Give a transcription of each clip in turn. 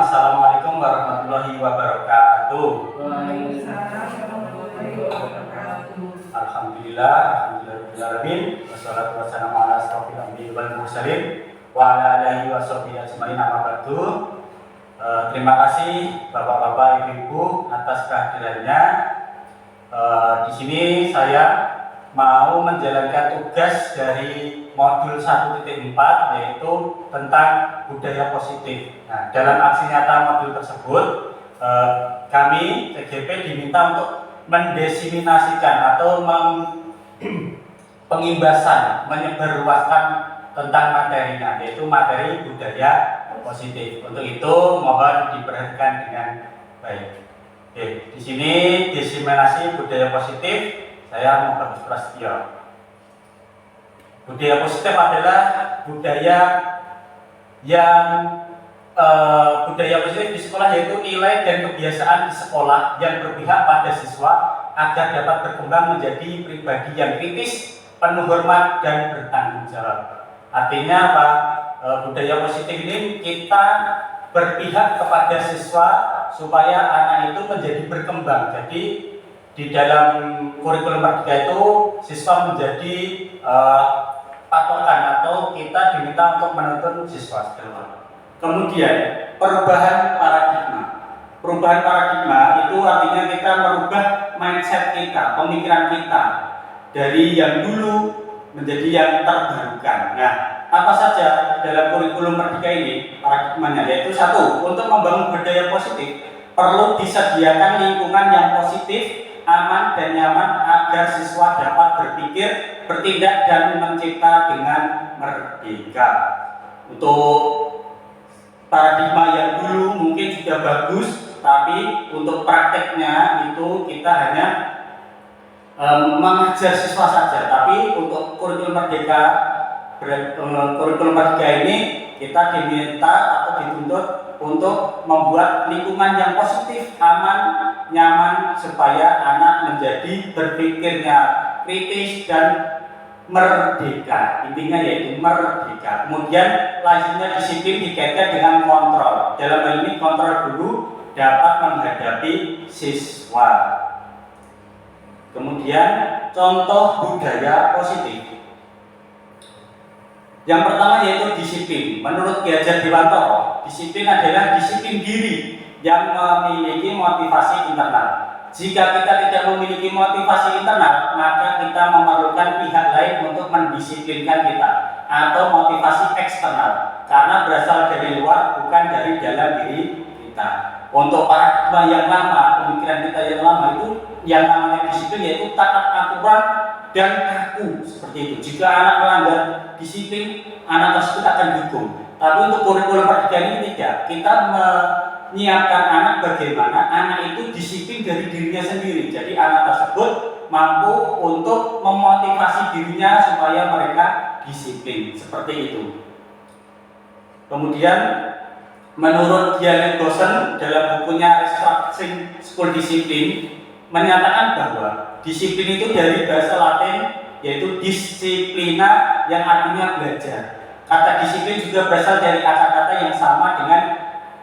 Assalamualaikum warahmatullahi wabarakatuh. Waalaikumsalam warahmatullahi wabarakatuh. Alhamdulillahirabbil wassalatu wassalamu ala asrofil anbiya'i wal mursalin wa ala alihi washabihi ajmain amma ba'du. Terima kasih Bapak-bapak, Ibu-ibu atas kehadirannya. Di sini saya mau menjalankan tugas dari modul 1.4 yaitu tentang budaya positif. Nah, dalam aksi nyata modul tersebut kami CGP diminta untuk mendesiminasikan atau pengimbasan, menyebarluaskan tentang materinya, yaitu materi budaya positif. Untuk itu mohon diperhatikan dengan baik. Oke, di sini desiminasi budaya positif saya mau Bagus Prasetyo. Budaya positif adalah budaya yang budaya positif di sekolah yaitu nilai dan kebiasaan di sekolah yang berpihak pada siswa agar dapat berkembang menjadi pribadi yang kritis, penuh hormat dan bertanggung jawab. Artinya apa? Budaya positif ini kita berpihak kepada siswa supaya anak itu menjadi berkembang. Jadi di dalam kurikulum Merdeka itu siswa menjadi patokan atau kita diminta untuk menuntun siswa. Kemudian perubahan paradigma. Perubahan paradigma itu artinya kita merubah mindset kita, pemikiran kita dari yang dulu menjadi yang terbarukan. Nah, apa saja dalam kurikulum Merdeka ini paradigmanya? Yaitu satu, untuk membangun budaya positif perlu disediakan lingkungan yang positif, aman dan nyaman agar siswa dapat berpikir, bertindak dan mencipta dengan merdeka. Untuk paradigma yang dulu mungkin sudah bagus, tapi untuk prakteknya itu kita hanya mengajar siswa saja. Tapi untuk kurikulum Merdeka ini kita diminta atau dituntut untuk membuat lingkungan yang positif, aman, nyaman supaya anak menjadi berpikirnya kritis dan merdeka. Intinya yaitu merdeka. Kemudian lazimnya disiplin dikaitkan dengan kontrol. Dalam hal ini kontrol guru dapat menghadapi siswa. Kemudian contoh budaya positif. Yang pertama yaitu disiplin. Menurut Ki Hajar Dewantara, disiplin adalah disiplin diri yang memiliki motivasi internal. Jika kita tidak memiliki motivasi internal, maka kita memerlukan pihak lain untuk mendisiplinkan kita, atau motivasi eksternal, karena berasal dari luar bukan dari dalam diri kita. Untuk paradigma yang lama, pemikiran kita yang lama itu yang namanya disiplin yaitu taat aturan dan kaku seperti itu. Jika anak melanggar disiplin, anak tersebut akan dihukum. Tapi untuk kurikulum Merdeka ini tidak. Kita menyiapkan anak bagaimana anak itu disiplin dari dirinya sendiri. Jadi anak tersebut mampu untuk memotivasi dirinya supaya mereka disiplin seperti itu. Kemudian menurut Diane Gosen dalam bukunya Restructuring School Discipline menyatakan bahwa disiplin itu dari bahasa Latin yaitu disciplina yang artinya belajar. Kata disiplin juga berasal dari kata-kata yang sama dengan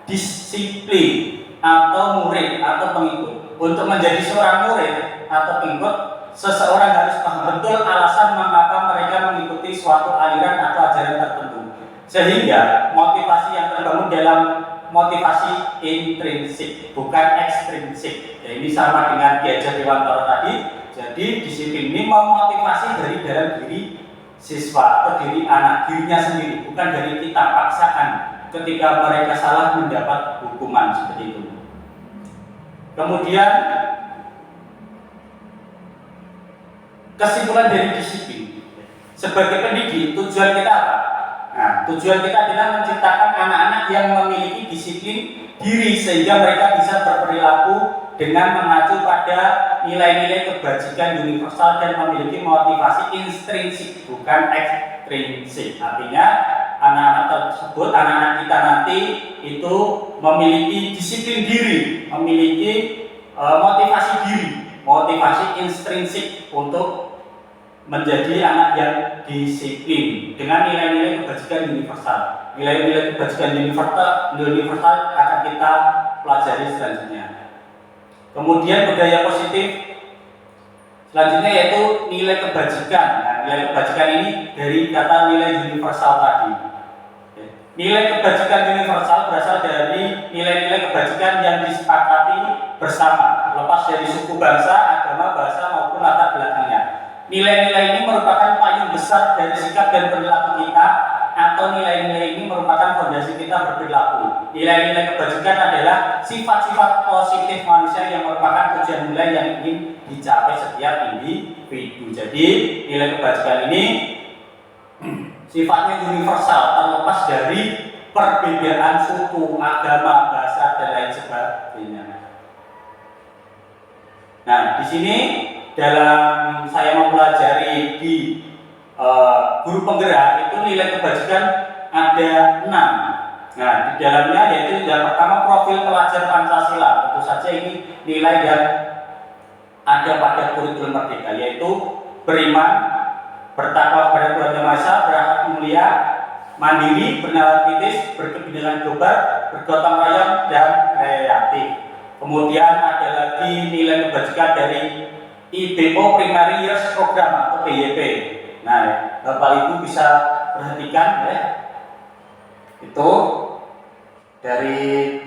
disiplin atau murid atau pengikut. Untuk menjadi seorang murid atau pengikut, seseorang harus paham betul alasan mengapa mereka mengikuti suatu aliran atau ajaran tertentu. Sehingga motivasi yang terbangun dalam motivasi intrinsik, bukan ekstrinsik. Ya, ini sama dengan Ki Hajar Dewantara tadi. Jadi disiplin ini memotivasi dari dalam diri siswa atau diri anak, dirinya sendiri, bukan dari kita paksaan ketika mereka salah mendapat hukuman seperti itu. Kemudian kesimpulan dari disiplin sebagai pendidik, tujuan kita apa? Nah, tujuan kita adalah menciptakan anak-anak yang memiliki disiplin diri sehingga mereka bisa berperilaku dengan mengacu pada nilai-nilai kebajikan universal dan memiliki motivasi intrinsik bukan ekstrinsik. Artinya anak-anak tersebut, anak-anak kita nanti itu memiliki disiplin diri, memiliki motivasi diri, motivasi intrinsik untuk menjadi anak yang disiplin dengan nilai-nilai kebajikan universal. Nilai-nilai kebajikan universal akan kita pelajari selanjutnya. Kemudian budaya positif selanjutnya yaitu nilai kebajikan. Nah, nilai kebajikan ini dari kata nilai universal tadi. Nilai kebajikan universal berasal dari nilai-nilai kebajikan yang disepakati bersama, lepas dari suku, bangsa, agama, bahasa maupun latar belakangnya. Nilai-nilai ini merupakan payung besar dari sikap dan perilaku kita, atau nilai-nilai ini merupakan fondasi kita berperilaku. Nilai-nilai kebajikan adalah sifat-sifat positif manusia yang merupakan tujuan nilai yang ingin dicapai setiap individu. Jadi nilai kebajikan ini sifatnya universal, terlepas dari perbedaan suku, agama, bahasa, dan lain sebagainya. Nah, di sini dalam saya mempelajari di guru penggerak itu nilai kebajikan ada 6. Nah, di dalamnya yaitu yang pertama profil pelajar Pancasila. Tentu saja ini nilai yang ada pada kurikulum Merdeka, yaitu beriman, bertakwa kepada Tuhan Yang Maha Esa, berakhlak mulia, mandiri, bernalar kritis, berkebinekaan global, bergotong royong, dan kreatif. Kemudian ada lagi nilai kebajikan dari IBO Primary Years Program atau PYP. Nah, Bapak Ibu bisa perhatikan ya. Itu dari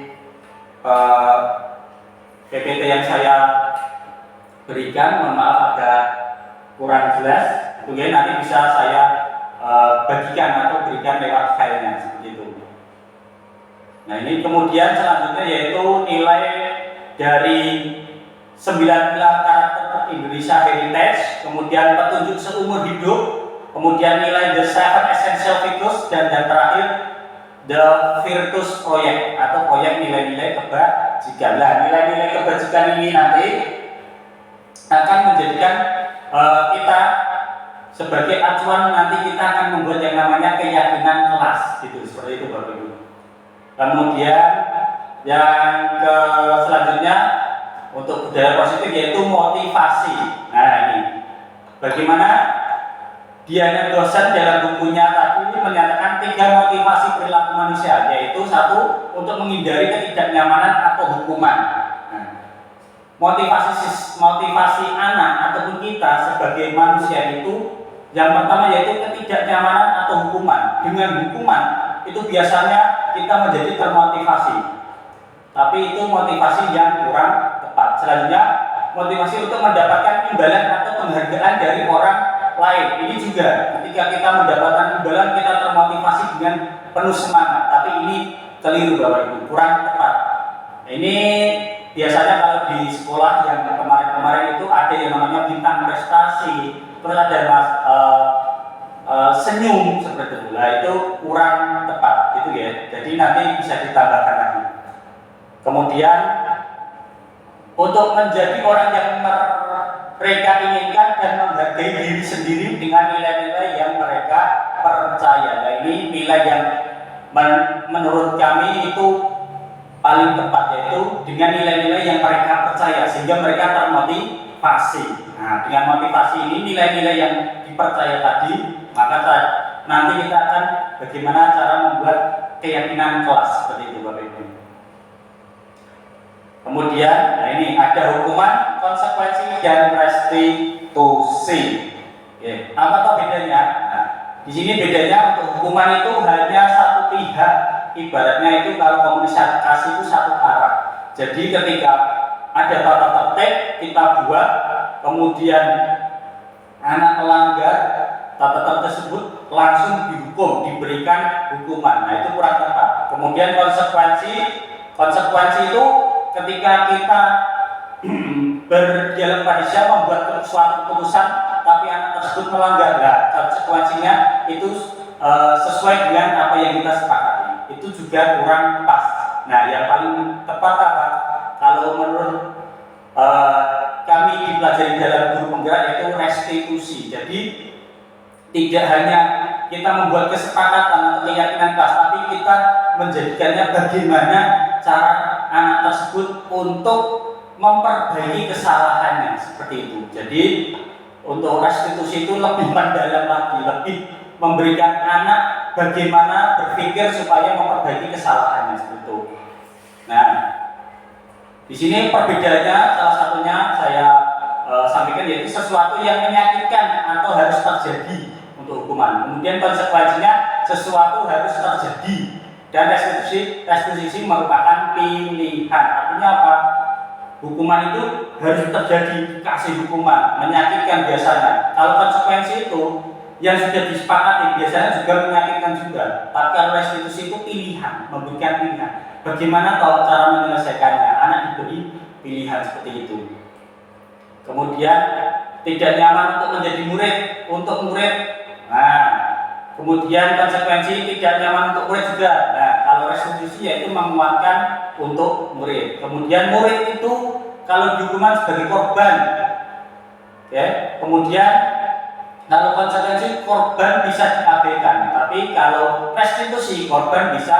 PPT yang saya berikan, mohon maaf agak kurang jelas. Mungkin nanti bisa saya bagikan atau berikan lewat filenya seperti itu. Nah, ini kemudian selanjutnya yaitu nilai dari 9 pilar karakter Indonesia Heritage, kemudian petunjuk seumur hidup, kemudian nilai The 7 Essential Virtues, dan terakhir The Virtus Project atau proyek nilai-nilai kebajikan. Nah, nilai-nilai kebajikan ini nanti akan menjadikan kita sebagai acuan, nanti kita akan membuat yang namanya keyakinan kelas, gitu, seperti itu Bapak Ibu. Kemudian yang selanjutnya untuk budaya positif yaitu motivasi. Nah, ini bagaimana Diana dosen dalam bukunya tadi menyatakan 3 motivasi perilaku manusia, yaitu 1 untuk menghindari ketidaknyamanan atau hukuman. Nah, motivasi anak ataupun kita sebagai manusia itu yang pertama yaitu ketidaknyamanan atau hukuman. Dengan hukuman itu biasanya kita menjadi termotivasi, tapi itu motivasi yang kurang tepat. Selanjutnya motivasi untuk mendapatkan imbalan atau penghargaan dari orang lain. Ini juga ketika kita mendapatkan imbalan kita termotivasi dengan penuh semangat, tapi ini keliru Bapak Ibu, kurang tepat. Ini biasanya kalau di sekolah yang kemarin-kemarin itu ada yang namanya bintang prestasi, terus ada senyum seperti itu. Nah, itu kurang tepat gitu ya. Jadi nanti bisa ditambahkan lagi. Kemudian untuk menjadi orang yang mereka inginkan dan menghargai diri sendiri dengan nilai-nilai yang mereka percaya. Nah, ini nilai yang menurut kami itu paling tepat, yaitu dengan nilai-nilai yang mereka percaya sehingga mereka termotivasi. Nah, dengan motivasi ini, nilai-nilai yang dipercaya tadi, maka nanti kita akan bagaimana cara membuat keyakinan kelas seperti itu Bapak Ibu. Kemudian, nah ini ada hukuman, konsekuensi, dan restitusi. Ya, apa tuh bedanya? Nah, di sini bedanya untuk hukuman itu hanya satu pihak, ibaratnya itu kalau komunikasi itu satu arah. Jadi ketika ada tata tertib kita buat, kemudian anak melanggar tata tertib tersebut langsung dihukum, diberikan hukuman. Nah, itu kurang tepat. Kemudian konsekuensi itu ketika kita berdialog pada siapa membuat suatu keputusan tapi anak tersebut melanggar, nah, konsekuensinya itu sesuai dengan apa yang kita sepakati, itu juga kurang pas. Nah, yang paling tepat apa? Kalau menurut kami dipelajari dalam guru penggerak yaitu restitusi. Jadi tidak hanya kita membuat kesepakatan atau keyakinan kelas, tapi kita menjadikannya bagaimana cara anak tersebut untuk memperbaiki kesalahannya seperti itu. Jadi untuk restitusi itu lebih mendalam lagi, lebih memberikan anak bagaimana berpikir supaya memperbaiki kesalahannya seperti itu. Nah, di sini perbedaannya salah satunya saya sampaikan yaitu sesuatu yang menyakitkan atau harus terjadi untuk hukuman. Kemudian konsekuensinya sesuatu harus terjadi, dan restitusi merupakan pilihan. Artinya apa? Hukuman itu harus terjadi, kasih hukuman menyakitkan biasanya. Kalau konsekuensi itu yang sudah disepakati biasanya juga menyakitkan juga. Tapi kalau restitusi itu pilihan, memberikan pilihan. Bagaimana kalau cara menyelesaikannya? Anak diberi pilihan seperti itu. Kemudian tidak nyaman untuk menjadi murid, untuk murid. Nah, kemudian konsekuensi tidak nyaman untuk murid juga. Nah, kalau restitusi yaitu menguatkan untuk murid. Kemudian murid itu kalau dihukuman sebagai korban, ya. Kemudian kalau konsekuensi korban bisa diabaikan, tapi kalau restitusi korban bisa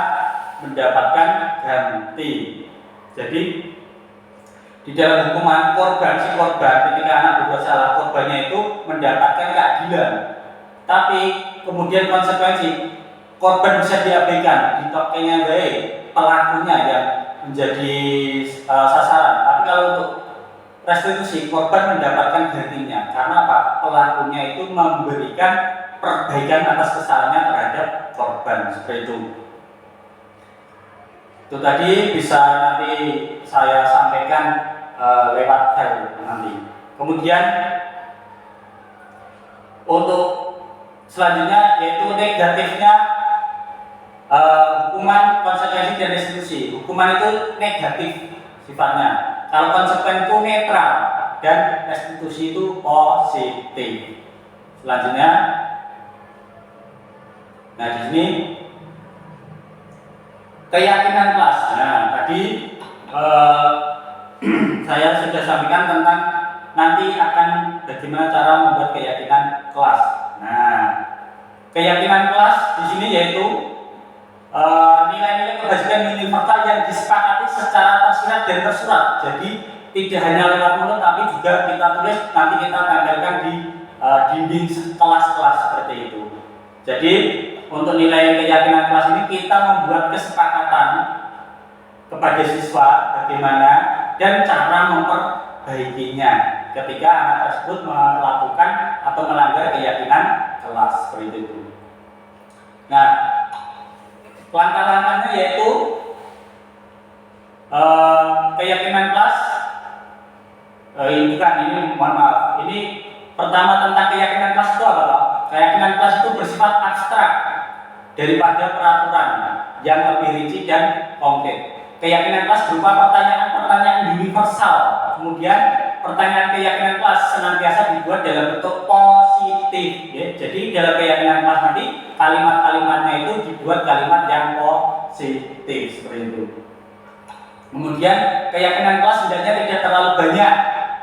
mendapatkan ganti. Jadi di dalam hukuman si korban ketika anak berbuat salah, korbannya itu mendapatkan keadilan. Tapi kemudian konsekuensi korban bisa diabaikan, ditokenya baik pelakunya yang menjadi sasaran. Tapi kalau untuk restitusi korban mendapatkan gantinya, karena apa? Pelakunya itu memberikan perbaikan atas kesalahannya terhadap korban seperti itu. Itu tadi bisa nanti saya sampaikan lewat file nanti. Kemudian untuk selanjutnya yaitu negatifnya hukuman, konsekuensi dan restitusi. Hukuman itu negatif sifatnya. Kalau konsekuensi itu netral dan restitusi itu positif. Selanjutnya, nah di sini keyakinan kelas. Nah tadi saya sudah sampaikan tentang nanti akan bagaimana cara membuat keyakinan kelas. Nah, keyakinan kelas di sini yaitu nilai-nilai kebajikan universal yang disepakati secara tersirat dan tersurat. Jadi tidak hanya lewat mulut, tapi juga kita tulis, nanti kita tampilkan di dinding kelas-kelas seperti itu. Jadi untuk nilai keyakinan kelas ini kita membuat kesepakatan kepada siswa bagaimana dan cara memperbaikinya ketika anak tersebut melakukan atau melanggar keyakinan kelas seperti itu. Nah, langkah-langkahnya yaitu keyakinan kelas. Ini mohon maaf. Ini pertama tentang keyakinan kelas itu apa Pak? Keyakinan kelas itu bersifat abstrak daripada peraturan yang lebih rinci dan konkret. Keyakinan kelas berupa pertanyaan-pertanyaan universal. Kemudian pertanyaan keyakinan kelas senantiasa dibuat dalam bentuk positif. Ya. Jadi dalam keyakinan kelas nanti kalimat-kalimatnya itu dibuat kalimat yang positif seperti itu. Kemudian keyakinan kelas hendaknya tidak terlalu banyak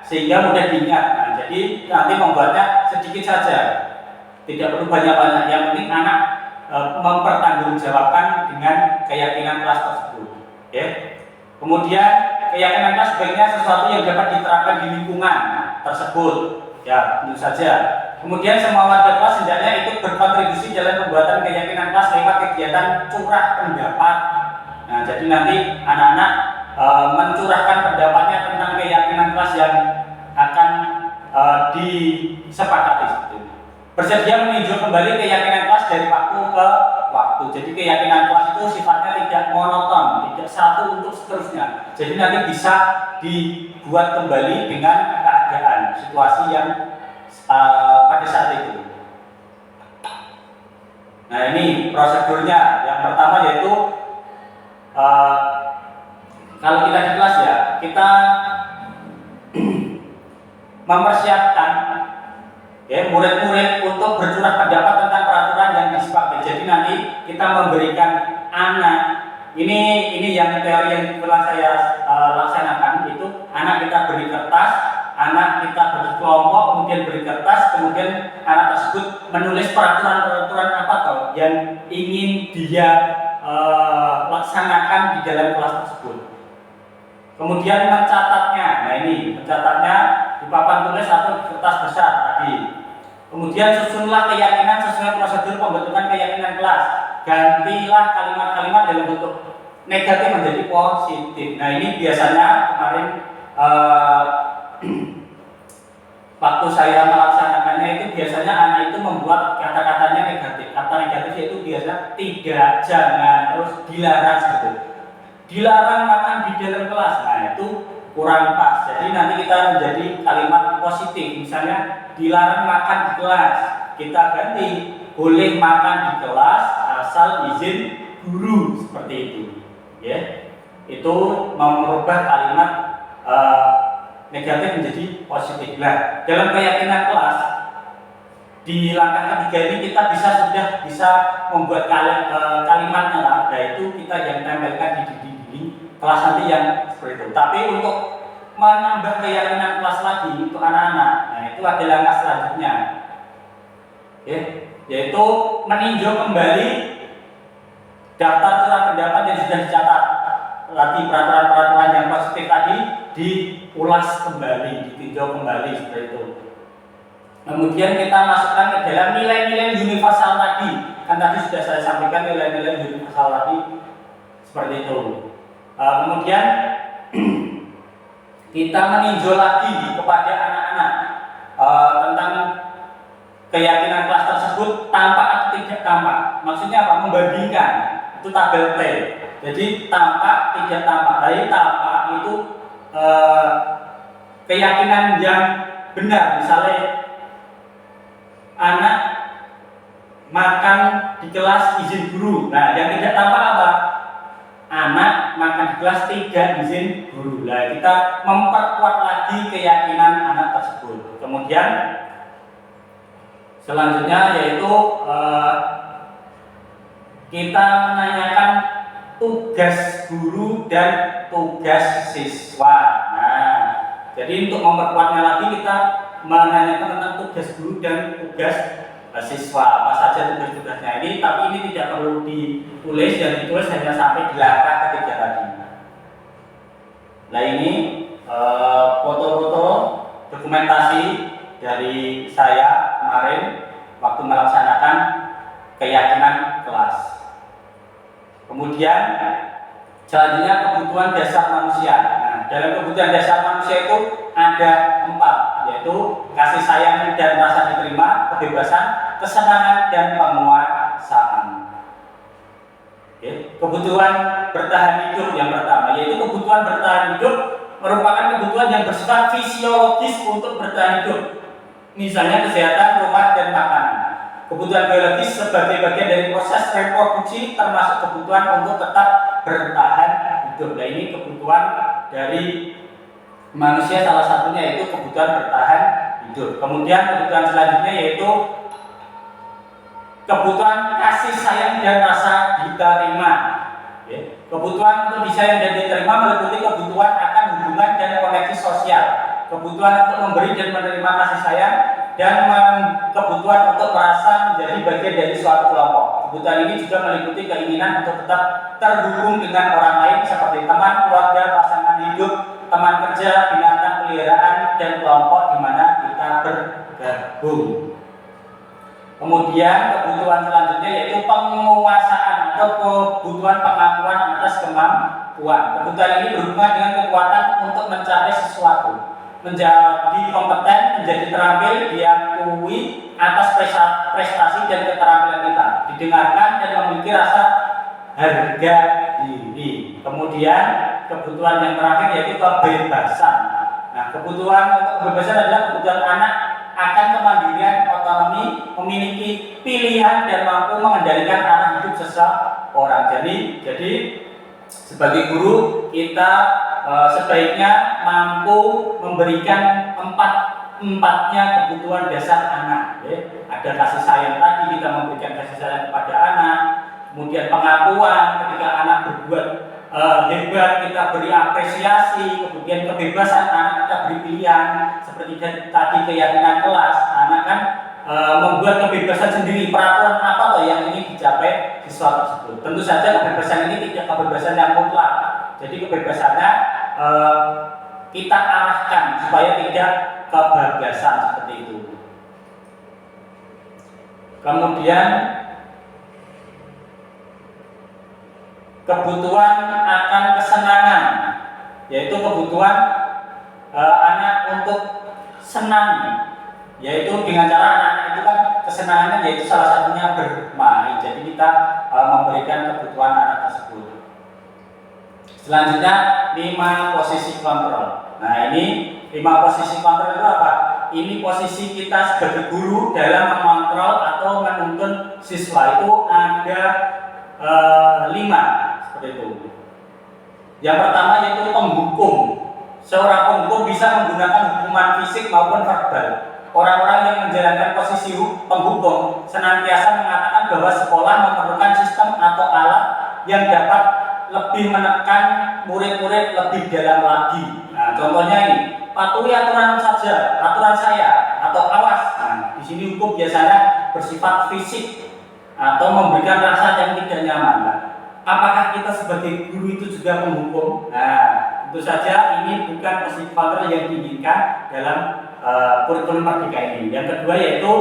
sehingga mudah diingat. Nah, jadi nanti membuatnya sedikit saja, tidak perlu banyak-banyak. Yang penting anak mempertanggungjawabkan dengan keyakinan kelas tersebut. Okay. Kemudian keyakinan kelas sebaiknya sesuatu yang dapat diterapkan di lingkungan tersebut. Ya, tentu saja. Kemudian semua warga kelas hendaknya ikut berkontribusi dalam pembuatan keyakinan kelas lewat kegiatan curah pendapat. Nah, jadi nanti anak-anak mencurahkan pendapatnya tentang keyakinan kelas yang akan disepakati. Bersedia meninjau kembali keyakinan kelas dari waktu ke waktu. Jadi keyakinan kelas itu sifatnya tidak monoton, tidak satu untuk seterusnya. Jadi nanti bisa dibuat kembali dengan keadaan, situasi yang pada saat itu. Nah ini prosedurnya. Yang pertama yaitu kalau kita di kelas ya, kita mempersiapkan ya murid-murid untuk bercurah pendapat tentang peraturan yang disepakati. Jadi nanti kita memberikan anak ini yang teori yang telah saya laksanakan itu anak kita beri kertas, anak kita berkelompok, kemudian beri kertas, kemudian anak tersebut menulis peraturan-peraturan apa toh yang ingin dia laksanakan di dalam kelas tersebut. Kemudian mencatatnya. Nah ini mencatatnya di papan tulis atau di kertas besar tadi. Kemudian susunlah keyakinan sesuai prosedur pembentukan keyakinan kelas. Gantilah kalimat-kalimat dalam bentuk negatif menjadi positif. Nah ini biasanya kemarin waktu saya melaksanakannya itu biasanya anak itu membuat kata-katanya negatif. Kata negatif itu biasa tidak, jangan, terus dilarang gitu. Dilarang makan di dalam kelas. Nah itu kurang pas. Jadi nanti kita menjadi kalimat positif. Misalnya dilarang makan di kelas. Kita ganti boleh makan di kelas asal izin guru, seperti itu. Ya. Itu merubah kalimat negatif menjadi positif. Nah, dalam keyakinan kelas di langkah ketiga ini kita sudah bisa membuat kalimatnya lah, yaitu kita yang tempelkan di dinding kelas nanti yang seperti itu. Tapi untuk menambah keyakinan kelas lagi untuk anak-anak, nah itu ada langkah selanjutnya, yaitu meninjau kembali daftar surat pendapat yang sudah dicatat. Tadi peraturan-peraturan yang positif tadi diulas kembali, ditinjau kembali seperti itu. Kemudian kita masukkan ke dalam nilai-nilai universal tadi. Kan tadi sudah saya sampaikan nilai-nilai universal tadi seperti itu. Kemudian kita meninjau lagi kepada anak-anak tentang keyakinan kelas tersebut tampak atau tidak tampak. Maksudnya apa? Membandingkan. Itu tabel T. Jadi tampak tidak tampak. Dari tampak itu keyakinan yang benar. Misalnya anak makan di kelas izin guru. Nah, yang tidak tampak apa? Anak makan di kelas tidak izin guru. Nah, kita memperkuat lagi keyakinan anak tersebut. Kemudian selanjutnya yaitu kita menanyakan tugas guru dan tugas siswa. Nah, jadi untuk memperkuatnya lagi kita menanyakan tentang tugas guru dan tugas siswa, apa saja tugas-tugasnya ini, tapi ini tidak perlu ditulis, dan ditulis hanya sampai di langkah ketiga tadi. Nah ini foto-foto dokumentasi dari saya kemarin waktu melaksanakan keyakinan kelas. Kemudian selanjutnya kebutuhan dasar manusia. Nah, dalam kebutuhan dasar manusia itu ada 4, yaitu kasih sayang dan rasa diterima, kebebasan, kesenangan, dan penguasaan. Kebutuhan bertahan hidup yang pertama, yaitu kebutuhan bertahan hidup merupakan kebutuhan yang bersifat fisiologis untuk bertahan hidup. Misalnya kesehatan, rumah, dan makanan. Kebutuhan biologis sebagai bagian dari proses reproduksi termasuk kebutuhan untuk tetap bertahan hidup. Nah ini kebutuhan dari manusia, salah satunya yaitu kebutuhan bertahan hidup. Kemudian kebutuhan selanjutnya yaitu kebutuhan kasih sayang dan rasa diterima. Kebutuhan untuk disayang dan diterima meliputi kebutuhan akan hubungan dan koneksi sosial, kebutuhan untuk memberi dan menerima kasih sayang, dan kebutuhan untuk merasa menjadi bagian dari suatu kelompok. Kebutuhan ini juga meliputi keinginan untuk tetap terhubung dengan orang lain seperti teman, keluarga, pasangan hidup, teman kerja, binatang peliharaan, dan kelompok di mana kita bergabung. Kemudian kebutuhan selanjutnya yaitu penguasaan atau kebutuhan pengakuan atas kemampuan. Kebutuhan ini berhubungan dengan kekuatan untuk mencapai sesuatu, menjadi kompeten, menjadi terampil, diakui atas prestasi dan keterampilan kita, didengarkan dan memiliki rasa harga diri. Kemudian kebutuhan yang terakhir yaitu kebebasan. Nah, kebutuhan untuk kebebasan adalah kebutuhan anak akan kemandirian, otonomi, memiliki pilihan dan mampu mengendalikan arah hidup seseorang. Jadi sebagai guru kita sebaiknya mampu memberikan empatnya kebutuhan dasar anak. Ada kasih sayang tadi, kita memberikan kasih sayang kepada anak. Kemudian pengakuan ketika anak berbuat hebat, kita beri apresiasi. Kemudian kebebasan anak, kita beri pilihan. Seperti tadi keyakinan kelas, anak kan membuat kebebasan sendiri, peraturan apa toh yang ingin dicapai siswa tersebut. Tentu saja kebebasan ini tidak kebebasan yang mutlak. Jadi kebebasannya kita arahkan supaya tidak kebablasan seperti itu. Kemudian kebutuhan akan kesenangan, yaitu kebutuhan anak untuk senang, yaitu dengan cara anak itu kan kesenangannya yaitu salah satunya bermain. Jadi kita memberikan kebutuhan anak tersebut. Selanjutnya 5 posisi kontrol. Nah, ini 5 posisi kontrol itu apa? Ini posisi kita sebagai guru dalam mengontrol atau menuntun siswa. Itu ada 5 seperti itu. Yang pertama yaitu penghukum. Seorang penghukum bisa menggunakan hukuman fisik maupun verbal. Orang-orang yang menjalankan posisi penghukum senantiasa mengatakan bahwa sekolah memerlukan sistem atau alat yang dapat lebih menekan murid-murid lebih dalam lagi. Nah, contohnya ini, patuhi aturan saja, aturan saya, atau awas. Nah, di sini hukum biasanya bersifat fisik atau memberikan rasa yang tidak nyaman. Nah, apakah kita sebagai guru itu juga menghukum? Nah, tentu saja ini bukan posisi kontrol yang diinginkan dalam kurikulum Merdeka ini. Yang kedua yaitu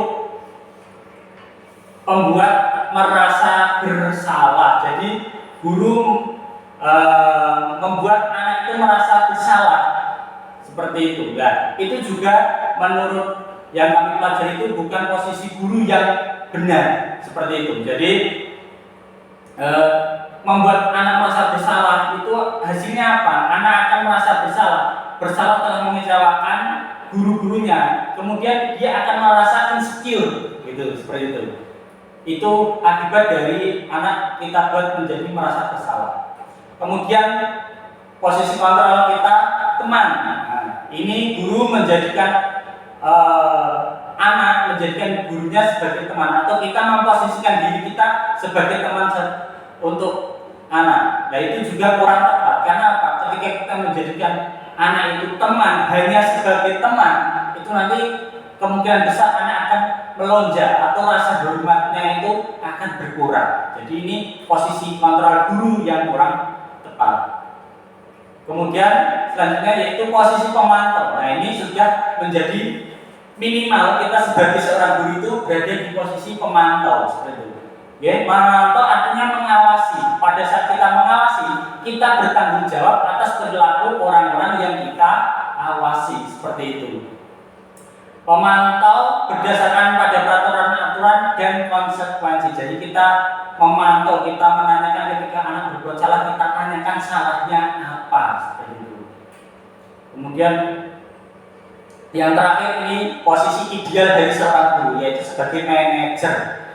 membuat merasa bersalah. Jadi guru membuat anak itu merasa bersalah seperti itu. Nah, itu juga menurut yang kami pelajari itu bukan posisi guru yang benar seperti itu. Jadi membuat anak merasa bersalah itu hasilnya apa? Anak akan merasa bersalah telah mengecewakan guru-gurunya, kemudian dia akan merasa insecure, gitu, seperti itu. Itu akibat dari anak kita buat menjadi merasa bersalah. Kemudian posisi kontrol kita teman. Nah, ini guru menjadikan anak menjadikan gurunya sebagai teman, atau kita memposisikan diri kita sebagai teman untuk anak. Nah, itu juga kurang tepat. Karena apa? Ketika kita menjadikan anak itu teman hanya sebagai teman, itu nanti kemungkinan besar anak akan melonjak atau rasa hormatnya itu akan berkurang. Jadi ini posisi kontrol guru yang kurang tepat. Kemudian selanjutnya yaitu posisi pemantau. Nah, ini sudah menjadi minimal kita sebagai seorang guru itu berada di posisi pemantau seperti itu. Ya, memantau artinya mengawasi. Pada saat kita mengawasi, kita bertanggung jawab atas perilaku orang-orang yang kita awasi seperti itu. Pemantau berdasarkan pada peraturan-aturan dan konsekuensi. Jadi kita memantau, kita menanyakan ketika anak berbuat salah, kita tanyakan salahnya apa seperti itu. Kemudian yang terakhir ini posisi ideal dari seorang guru, yaitu sebagai manajer.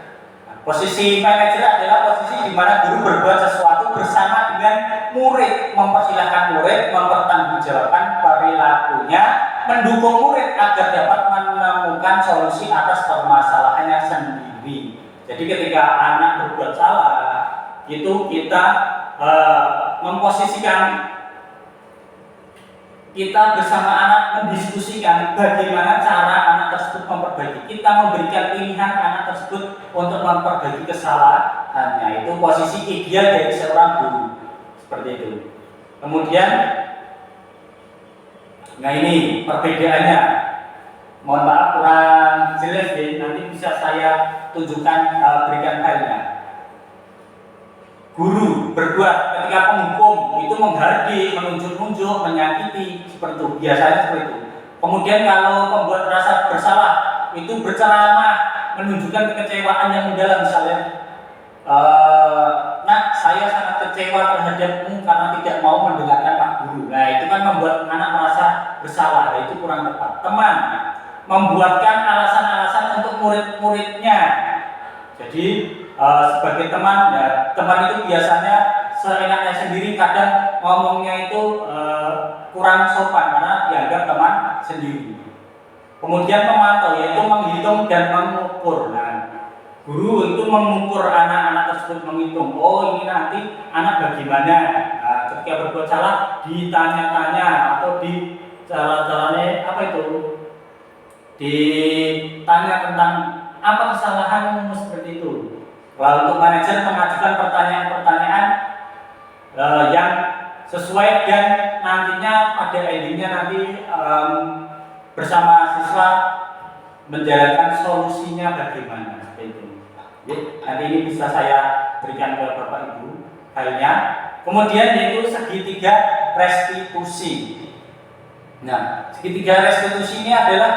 Posisi manajer adalah posisi di mana guru berbuat sesuatu bersama dengan murid, mempersilahkan murid mempertanggungjawabkan perilakunya, mendukung murid agar dapat menemukan solusi atas permasalahannya sendiri. Jadi ketika anak berbuat salah, itu kita memposisikan kita bersama anak mendiskusikan bagaimana cara anak tersebut memperbaiki. Kita memberikan pilihan anak tersebut untuk memperbaiki kesalahannya. Itu posisi ideal dari seorang guru. Seperti itu. Kemudian, nah ini perbedaannya. Mohon maaf kurang jelas deh. Nanti bisa saya tunjukkan berikan filenya. Guru berbuat ketika penghukum itu menghardik, menunjuk-nunjuk, menyakiti, seperti itu, biasanya seperti itu. Kemudian kalau pembuat rasa bersalah itu berceramah, menunjukkan kekecewaan yang mendalam, misalnya, nah saya sangat kecewa terhadapmu karena tidak mau mendengarkan Pak Guru. Nah itu kan membuat anak merasa bersalah, nah, itu kurang tepat. Teman membuatkan alasan-alasan untuk murid-muridnya. Jadi sebagai teman, ya, teman itu biasanya seenaknya sendiri, kadang ngomongnya itu kurang sopan karena dianggap teman sendiri. Kemudian pemantau yaitu menghitung dan mengukur. Nah, guru untuk mengukur anak-anak tersebut, menghitung. Oh ini nanti anak bagaimana? Nah, ketika berbuat salah ditanya-tanya atau di cara-caranya apa itu? Ditanya tentang apa kesalahanmu seperti itu. Lalu untuk manajer mengajukan pertanyaan-pertanyaan yang sesuai dan nantinya pada endingnya nanti bersama siswa menjalankan solusinya bagaimana itu. Nanti ini bisa saya berikan ke Bapak Ibu filenya. Kemudian yaitu segitiga restitusi. Nah, segitiga restitusi ini adalah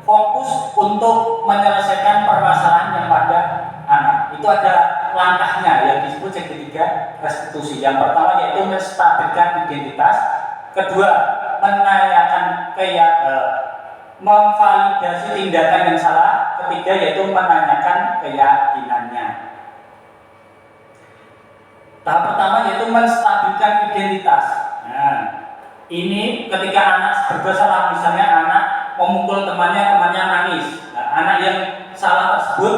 fokus untuk menyelesaikan permasalahan yang pada anak. Itu ada langkahnya yang disebut segitiga restitusi. Yang pertama yaitu menstabilkan identitas. Kedua, menanyakan memvalidasi tindakan yang salah. Ketiga yaitu menanyakan keyakinannya. Tahap pertama yaitu menstabilkan identitas. Nah, ini ketika anak bersalah, misalnya anak memukul temannya nangis. Nah, anak yang salah tersebut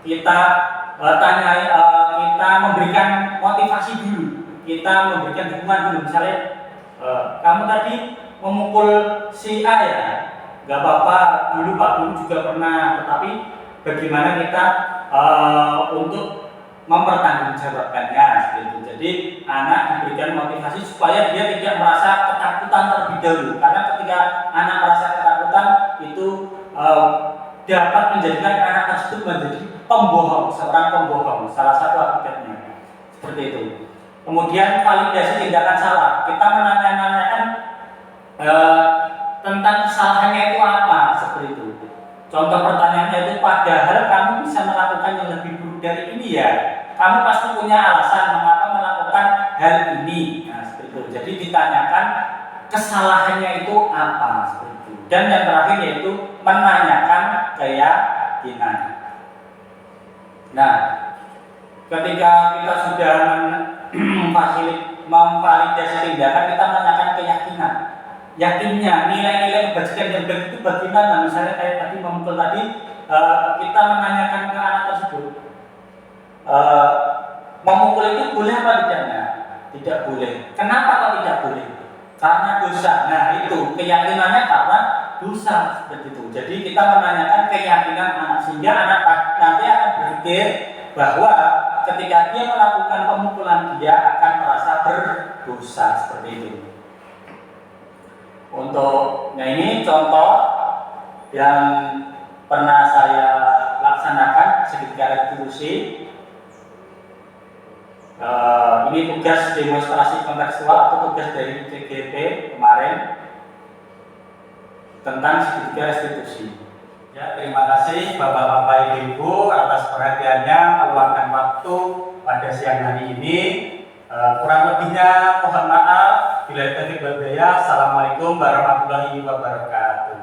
kita tanyai, kita memberikan motivasi dulu, kita memberikan dukungan dulu. Misalnya kamu tadi memukul si A ya, nggak apa-apa, dulu Pak Guru juga pernah, tetapi bagaimana kita untuk mempertanggungjawabkannya gitu. Jadi anak diberikan motivasi supaya dia tidak merasa ketakutan terlebih dahulu, karena ketika anak merasa ketakutan itu dapat menjadikan anak tersebut menjadi pembohong, seorang pembohong, salah satu akibatnya seperti itu. Kemudian validasi tindakan salah, kita menanyakan tentang kesalahannya itu apa, seperti itu. Contoh pertanyaannya itu, padahal kamu bisa melakukan yang lebih buruk dari ini ya, kamu pasti punya alasan mengapa melakukan hal ini. Nah, seperti itu. Jadi ditanyakan kesalahannya itu apa, seperti itu. Dan yang terakhir yaitu menanyakan keyakinan. Nah, ketika kita sudah memvalidasi tindakan, kita menanyakan keyakinan. Yakinnya, nilai-nilai kebajikan yang baik itu bagaimana? Misalnya kayak tadi memukul tadi, kita menanyakan ke anak tersebut, memukul itu boleh apa tidaknya? Tidak boleh. Kenapa kok tidak boleh? Karena dosa. Nah itu keyakinannya karena dosa, seperti itu. Jadi kita menanyakan keyakinan anak, sehingga anak nanti akan berpikir bahwa ketika dia melakukan pemukulan dia akan merasa berdosa, seperti itu. Nah ini contoh yang pernah saya laksanakan segitiga restitusi. Ini tugas demonstrasi kontekstual atau tugas dari CGP kemarin tentang segitiga restitusi. Ya, terima kasih Bapak-Bapak Ibu atas perhatiannya, meluangkan waktu pada siang hari ini. Kurang lebihnya mohon maaf. Bila itu Assalamualaikum warahmatullahi wabarakatuh.